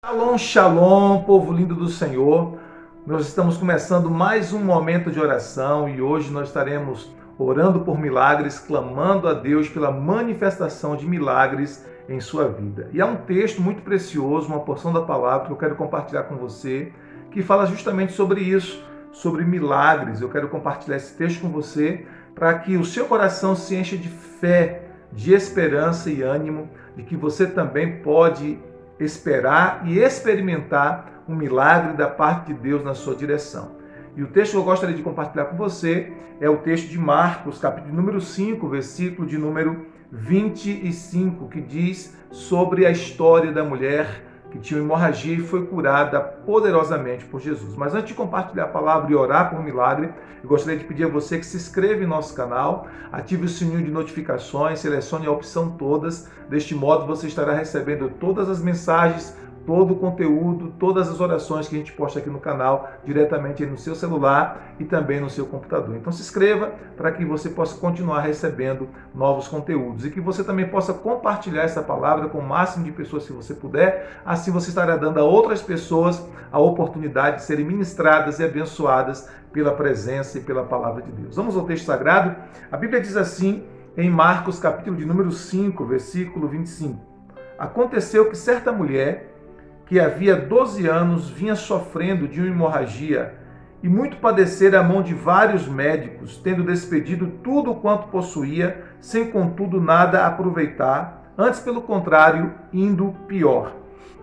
Shalom, shalom, povo lindo do Senhor. Nós estamos começando mais um momento de oração e hoje nós estaremos orando por milagres, clamando a Deus pela manifestação de milagres em sua vida. E há um texto muito precioso, uma porção da palavra que eu quero compartilhar com você, que fala justamente sobre isso, sobre milagres. Eu quero compartilhar esse texto com você para que o seu coração se encha de fé, de esperança e ânimo, de que você também pode esperar e experimentar um milagre da parte de Deus na sua direção. E o texto que eu gostaria de compartilhar com você é o texto de Marcos, capítulo número 5, versículo de número 25, que diz sobre a história da mulher que tinha hemorragia e foi curada poderosamente por Jesus. Mas antes de compartilhar a palavra e orar por um milagre, eu gostaria de pedir a você que se inscreva em nosso canal, ative o sininho de notificações, selecione a opção todas. Deste modo você estará recebendo todas as mensagens, todo o conteúdo, todas as orações que a gente posta aqui no canal, diretamente no seu celular e também no seu computador. Então se inscreva para que você possa continuar recebendo novos conteúdos e que você também possa compartilhar essa palavra com o máximo de pessoas que você puder. Assim você estará dando a outras pessoas a oportunidade de serem ministradas e abençoadas pela presença e pela palavra de Deus. Vamos ao texto sagrado? A Bíblia diz assim em Marcos, capítulo de número 5, versículo 25. Aconteceu que certa mulher que havia 12 anos vinha sofrendo de uma hemorragia e muito padecera a mão de vários médicos, tendo despedido tudo quanto possuía, sem contudo nada aproveitar, antes pelo contrário, indo pior.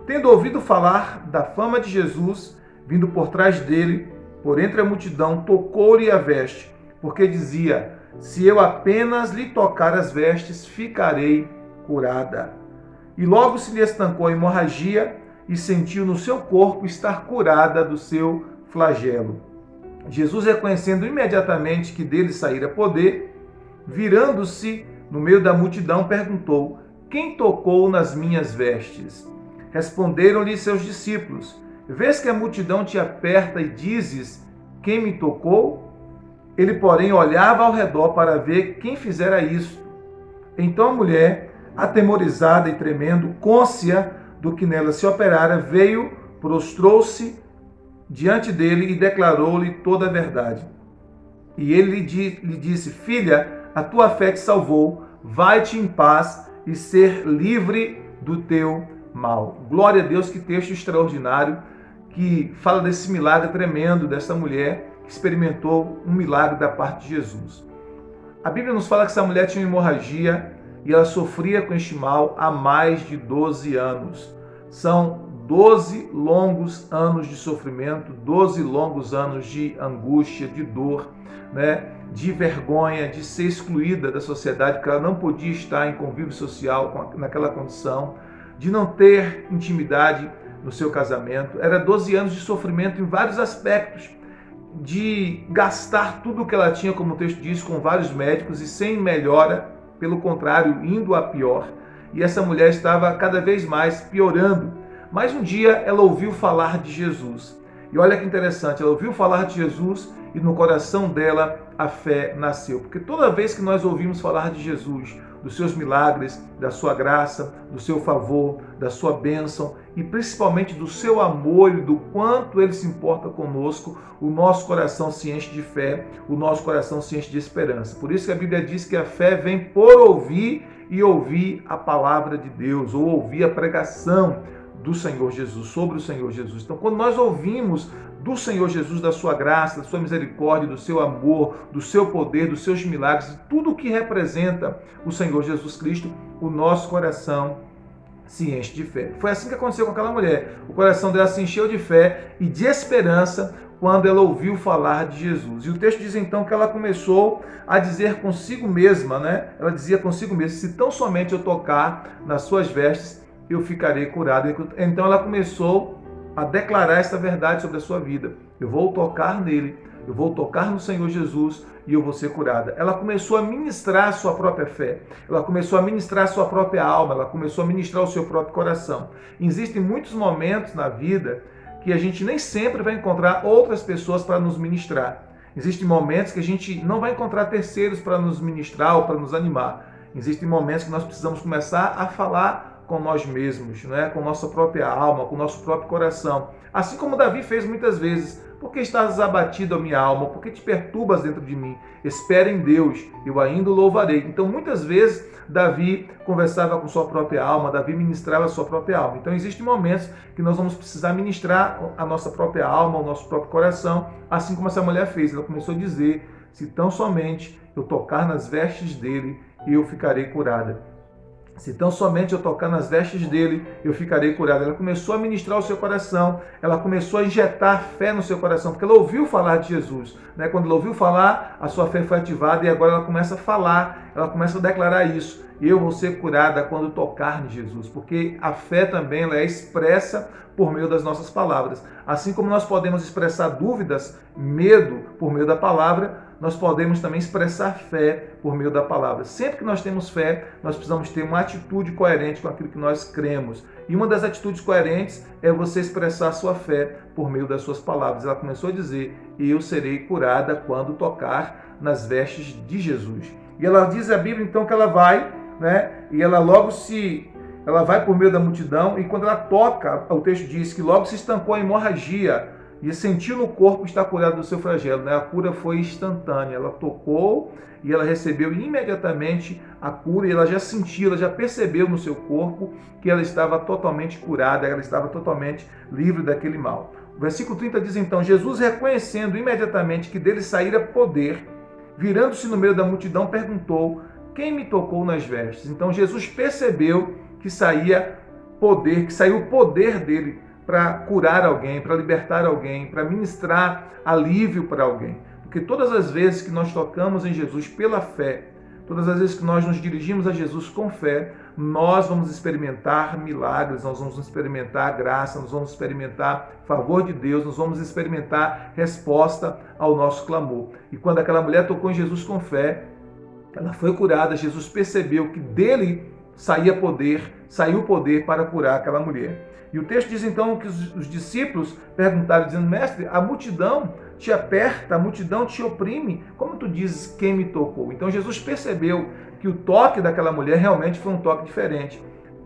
Tendo ouvido falar da fama de Jesus, vindo por trás dele, por entre a multidão, tocou-lhe a veste, porque dizia: se eu apenas lhe tocar as vestes, ficarei curada. E logo se lhe estancou a hemorragia, e sentiu no seu corpo estar curada do seu flagelo. Jesus, reconhecendo imediatamente que dele saíra poder, virando-se no meio da multidão, perguntou: quem tocou nas minhas vestes? Responderam-lhe seus discípulos: vês que a multidão te aperta e dizes: quem me tocou? Ele, porém, olhava ao redor para ver quem fizera isto. Então a mulher, atemorizada e tremendo, cônscia do que nela se operara, veio, prostrou-se diante dele e declarou-lhe toda a verdade. E ele lhe disse: filha, a tua fé te salvou, vai-te em paz e ser livre do teu mal. Glória a Deus, que texto extraordinário, que fala desse milagre tremendo dessa mulher que experimentou um milagre da parte de Jesus. A Bíblia nos fala que essa mulher tinha uma hemorragia e ela sofria com este mal há mais de 12 anos. São 12 longos anos de sofrimento, 12 longos anos de angústia, de dor, de vergonha, de ser excluída da sociedade, porque ela não podia estar em convívio social naquela condição, de não ter intimidade no seu casamento. Era 12 anos de sofrimento em vários aspectos, de gastar tudo o que ela tinha, como o texto diz, com vários médicos e sem melhora, pelo contrário, indo a pior. E essa mulher estava cada vez mais piorando. Mas um dia ela ouviu falar de Jesus. E olha que interessante, ela ouviu falar de Jesus e no coração dela a fé nasceu. Porque toda vez que nós ouvimos falar de Jesus, dos seus milagres, da sua graça, do seu favor, da sua bênção e principalmente do seu amor e do quanto ele se importa conosco, o nosso coração se enche de fé, o nosso coração se enche de esperança. Por isso que a Bíblia diz que a fé vem por ouvir e ouvir a palavra de Deus, ou ouvir a pregação do Senhor Jesus, sobre o Senhor Jesus. Então, quando nós ouvimos do Senhor Jesus, da sua graça, da sua misericórdia, do seu amor, do seu poder, dos seus milagres, tudo o que representa o Senhor Jesus Cristo, o nosso coração se enche de fé. Foi assim que aconteceu com aquela mulher. O coração dela se encheu de fé e de esperança quando ela ouviu falar de Jesus. E o texto diz então que ela começou a dizer consigo mesma, Ela dizia consigo mesma: se tão somente eu tocar nas suas vestes, eu ficarei curada. Então ela começou a declarar essa verdade sobre a sua vida. Eu vou tocar nele, eu vou tocar no Senhor Jesus e eu vou ser curada. Ela começou a ministrar a sua própria fé, ela começou a ministrar a sua própria alma, ela começou a ministrar o seu próprio coração. Existem muitos momentos na vida que a gente nem sempre vai encontrar outras pessoas para nos ministrar. Existem momentos que a gente não vai encontrar terceiros para nos ministrar ou para nos animar. Existem momentos que nós precisamos começar a falar com nós mesmos, né? Com nossa própria alma, com nosso próprio coração. Assim como Davi fez muitas vezes. Por que estás abatido, a minha alma? Por que te perturbas dentro de mim? Espera em Deus, eu ainda o louvarei. Então, muitas vezes, Davi conversava com sua própria alma, Davi ministrava a sua própria alma. Então, existem momentos que nós vamos precisar ministrar a nossa própria alma, o nosso próprio coração, assim como essa mulher fez. Ela começou a dizer, se tão somente eu tocar nas vestes dele, eu ficarei curada. Se tão somente eu tocar nas vestes dele, eu ficarei curada. Ela começou a ministrar o seu coração, ela começou a injetar fé no seu coração, porque ela ouviu falar de Jesus. Né? Quando ela ouviu falar, a sua fé foi ativada e agora ela começa a falar, ela começa a declarar isso. Eu vou ser curada quando tocar em Jesus, porque a fé também ela é expressa por meio das nossas palavras. Assim como nós podemos expressar dúvidas, medo por meio da palavra, nós podemos também expressar fé por meio da palavra. Sempre que nós temos fé, nós precisamos ter uma atitude coerente com aquilo que nós cremos. E uma das atitudes coerentes é você expressar a sua fé por meio das suas palavras. Ela começou a dizer, eu serei curada quando tocar nas vestes de Jesus. E ela diz a Bíblia então que ela vai, né? E ela ela vai por meio da multidão e quando ela toca, o texto diz que logo se estancou a hemorragia e sentiu no corpo estar curado do seu flagelo, né? A cura foi instantânea, ela tocou e ela recebeu imediatamente a cura e ela já sentiu, ela já percebeu no seu corpo que ela estava totalmente curada, ela estava totalmente livre daquele mal. O versículo 30 diz então, Jesus reconhecendo imediatamente que dele saíra poder, virando-se no meio da multidão, perguntou, quem me tocou nas vestes? Então Jesus percebeu que saiu o poder dele para curar alguém, para libertar alguém, para ministrar alívio para alguém. Porque todas as vezes que nós tocamos em Jesus pela fé, todas as vezes que nós nos dirigimos a Jesus com fé, nós vamos experimentar milagres, nós vamos experimentar graça, nós vamos experimentar favor de Deus, nós vamos experimentar resposta ao nosso clamor. E quando aquela mulher tocou em Jesus com fé, ela foi curada, Jesus percebeu que dele saiu poder para curar aquela mulher. E o texto diz então que os discípulos perguntaram, dizendo, mestre, a multidão te aperta, a multidão te oprime, como tu dizes quem me tocou? Então Jesus percebeu que o toque daquela mulher realmente foi um toque diferente.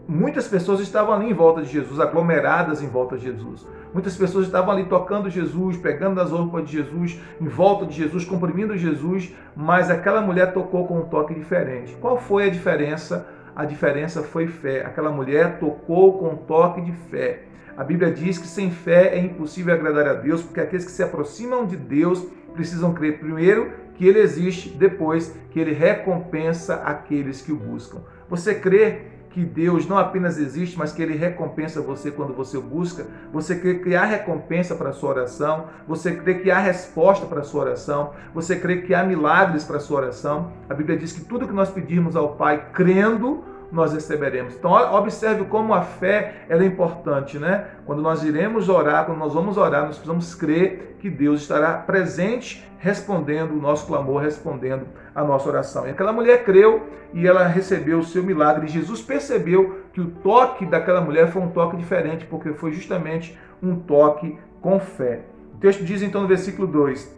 Muitas pessoas estavam ali em volta de Jesus, aglomeradas em volta de Jesus. Muitas pessoas estavam ali tocando Jesus, pegando as roupas de Jesus, em volta de Jesus, comprimindo Jesus, mas aquela mulher tocou com um toque diferente. Qual foi a diferença? A diferença foi fé. Aquela mulher tocou com um toque de fé. A Bíblia diz que sem fé é impossível agradar a Deus, porque aqueles que se aproximam de Deus precisam crer primeiro que Ele existe, depois que Ele recompensa aqueles que o buscam. Você crê que Deus não apenas existe, mas que Ele recompensa você quando você o busca? Você crê que há recompensa para a sua oração? Você crê que há resposta para a sua oração? Você crê que há milagres para a sua oração? A Bíblia diz que tudo que nós pedirmos ao Pai, crendo, nós receberemos. Então, observe como a fé ela é importante, né? Quando nós iremos orar, quando nós vamos orar, nós precisamos crer que Deus estará presente, respondendo o nosso clamor, respondendo a nossa oração. E aquela mulher creu e ela recebeu o seu milagre. E Jesus percebeu que o toque daquela mulher foi um toque diferente, porque foi justamente um toque com fé. O texto diz então no versículo 2,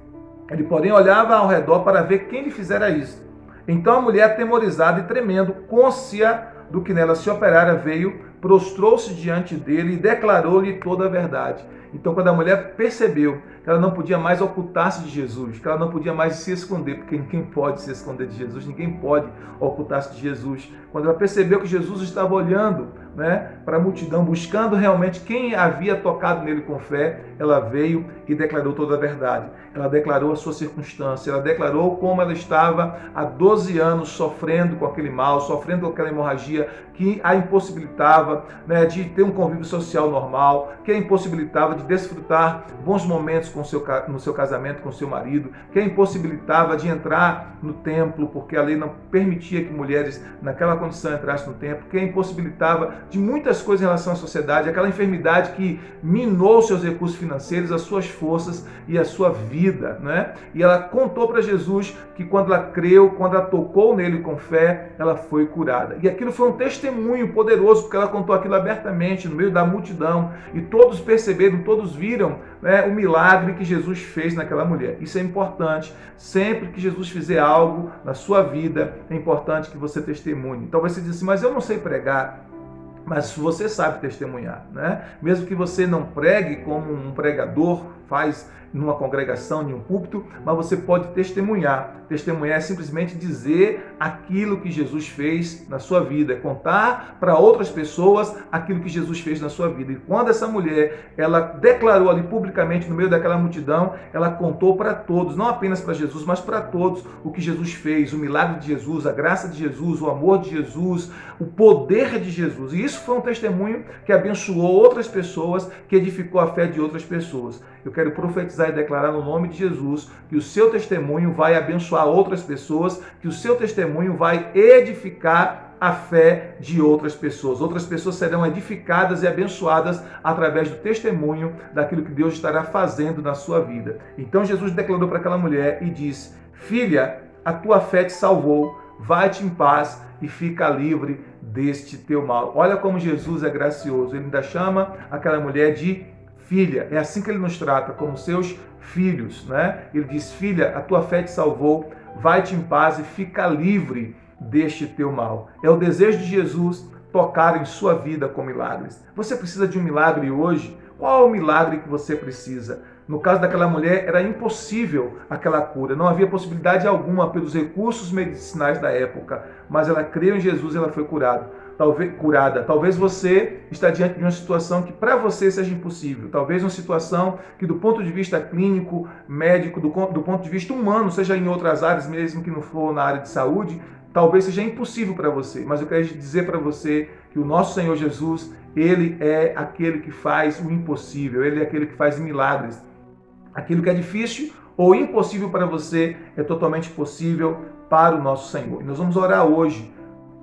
ele porém olhava ao redor para ver quem lhe fizera isso. Então a mulher, atemorizada e tremendo, côncia do que nela se operara, veio, prostrou-se diante dele e declarou-lhe toda a verdade. Então, quando a mulher percebeu que ela não podia mais ocultar-se de Jesus, que ela não podia mais se esconder, porque ninguém pode se esconder de Jesus, ninguém pode ocultar-se de Jesus. Quando ela percebeu que Jesus estava olhando, né, para a multidão, buscando realmente quem havia tocado nele com fé, ela veio e declarou toda a verdade. Ela declarou a sua circunstância, ela declarou como ela estava há 12 anos sofrendo com aquele mal, sofrendo com aquela hemorragia que a impossibilitava, né, de ter um convívio social normal, que a impossibilitava de desfrutar bons momentos no seu casamento com seu marido, que a impossibilitava de entrar no templo, porque a lei não permitia que mulheres naquela condição entrassem no templo, que a impossibilitava de muitas coisas em relação à sociedade, aquela enfermidade que minou seus recursos financeiros, as suas forças e a sua vida, né? E ela contou para Jesus que quando ela creu, quando ela tocou nele com fé, ela foi curada. E aquilo foi um testemunho poderoso, porque ela contou aquilo abertamente, no meio da multidão, e todos perceberam, todos viram, né, o milagre que Jesus fez naquela mulher. Isso é importante. Sempre que Jesus fizer algo na sua vida, é importante que você testemunhe. Talvez você diga assim, mas eu não sei pregar. Mas você sabe testemunhar, né? Mesmo que você não pregue como um pregador faz numa congregação, em um púlpito, mas você pode testemunhar. Testemunhar é simplesmente dizer aquilo que Jesus fez na sua vida, é contar para outras pessoas aquilo que Jesus fez na sua vida. E quando essa mulher, ela declarou ali publicamente no meio daquela multidão, ela contou para todos, não apenas para Jesus, mas para todos o que Jesus fez, o milagre de Jesus, a graça de Jesus, o amor de Jesus, o poder de Jesus. E isso foi um testemunho que abençoou outras pessoas, que edificou a fé de outras pessoas. Eu quero profetizar e declarar no nome de Jesus que o seu testemunho vai abençoar outras pessoas, que o seu testemunho vai edificar a fé de outras pessoas. Outras pessoas serão edificadas e abençoadas através do testemunho daquilo que Deus estará fazendo na sua vida. Então Jesus declarou para aquela mulher e disse: filha, a tua fé te salvou, vai-te em paz e fica livre deste teu mal. Olha como Jesus é gracioso, ele ainda chama aquela mulher de filha. É assim que ele nos trata, como seus filhos, né? Ele diz: filha, a tua fé te salvou, vai-te em paz e fica livre deste teu mal. É o desejo de Jesus tocar em sua vida com milagres. Você precisa de um milagre hoje? Qual é o milagre que você precisa? No caso daquela mulher, era impossível aquela cura. Não havia possibilidade alguma pelos recursos medicinais da época. Mas ela creu em Jesus e ela foi curada. Talvez você está diante de uma situação que para você seja impossível. Talvez uma situação que do ponto de vista clínico, médico, do ponto de vista humano, seja em outras áreas, mesmo que não for na área de saúde, talvez seja impossível para você. Mas eu quero dizer para você que o nosso Senhor Jesus, Ele é aquele que faz o impossível. Ele é aquele que faz milagres. Aquilo que é difícil ou impossível para você é totalmente possível para o nosso Senhor. E nós vamos orar hoje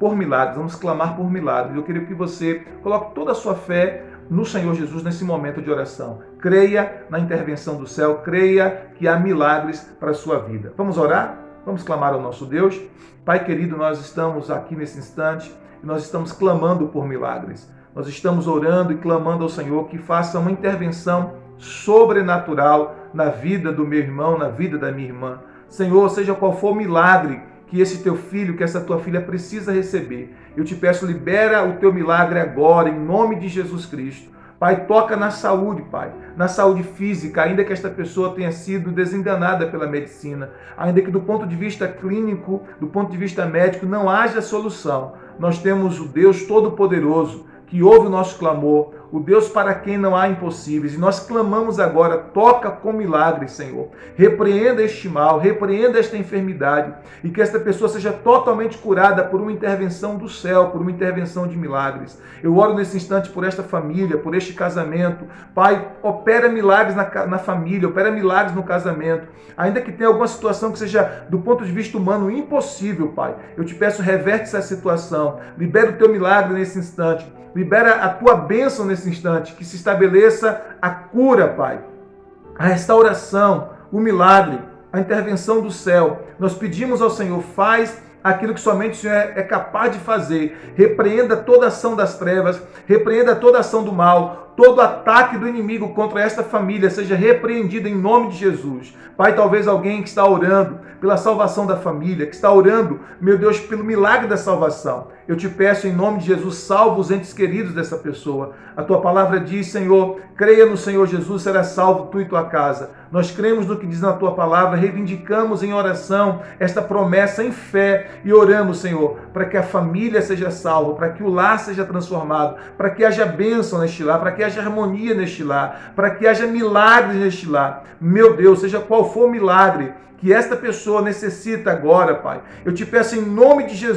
por milagres, vamos clamar por milagres. Eu queria que você coloque toda a sua fé no Senhor Jesus nesse momento de oração. Creia na intervenção do céu, creia que há milagres para a sua vida. Vamos orar? Vamos clamar ao nosso Deus? Pai querido, nós estamos aqui nesse instante e nós estamos clamando por milagres. Nós estamos orando e clamando ao Senhor que faça uma intervenção sobrenatural na vida do meu irmão, na vida da minha irmã. Senhor, seja qual for o milagre que esse teu filho, que essa tua filha precisa receber, eu te peço, libera o teu milagre agora, em nome de Jesus Cristo. Pai, toca na saúde, Pai, na saúde física, ainda que esta pessoa tenha sido desenganada pela medicina, ainda que do ponto de vista clínico, do ponto de vista médico, não haja solução. Nós temos o Deus Todo-Poderoso, que ouve o nosso clamor, o Deus para quem não há impossíveis. E nós clamamos agora, toca com milagres, Senhor. Repreenda este mal, repreenda esta enfermidade e que esta pessoa seja totalmente curada por uma intervenção do céu, por uma intervenção de milagres. Eu oro nesse instante por esta família, por este casamento. Pai, opera milagres na família, opera milagres no casamento. Ainda que tenha alguma situação que seja, do ponto de vista humano, impossível, Pai. Eu te peço, reverte essa situação. Libera o teu milagre nesse instante. Libera a tua bênção nesse instante, que se estabeleça a cura, Pai, a restauração, o milagre, a intervenção do céu. Nós pedimos ao Senhor, faz aquilo que somente o Senhor é capaz de fazer. Repreenda toda ação das trevas, repreenda toda ação do mal, todo ataque do inimigo contra esta família seja repreendido em nome de Jesus. Pai, talvez alguém que está orando pela salvação da família, que está orando, meu Deus, pelo milagre da salvação. Eu te peço em nome de Jesus, salva os entes queridos dessa pessoa. A tua palavra diz, Senhor, creia no Senhor Jesus, será salvo tu e tua casa. Nós cremos no que diz na tua palavra, reivindicamos em oração esta promessa em fé e oramos, Senhor, para que a família seja salva, para que o lar seja transformado, para que haja bênção neste lar, para que haja harmonia neste lar, para que haja milagres neste lar. Meu Deus, seja qual for o milagre que esta pessoa necessita agora, Pai, eu te peço em nome de Jesus,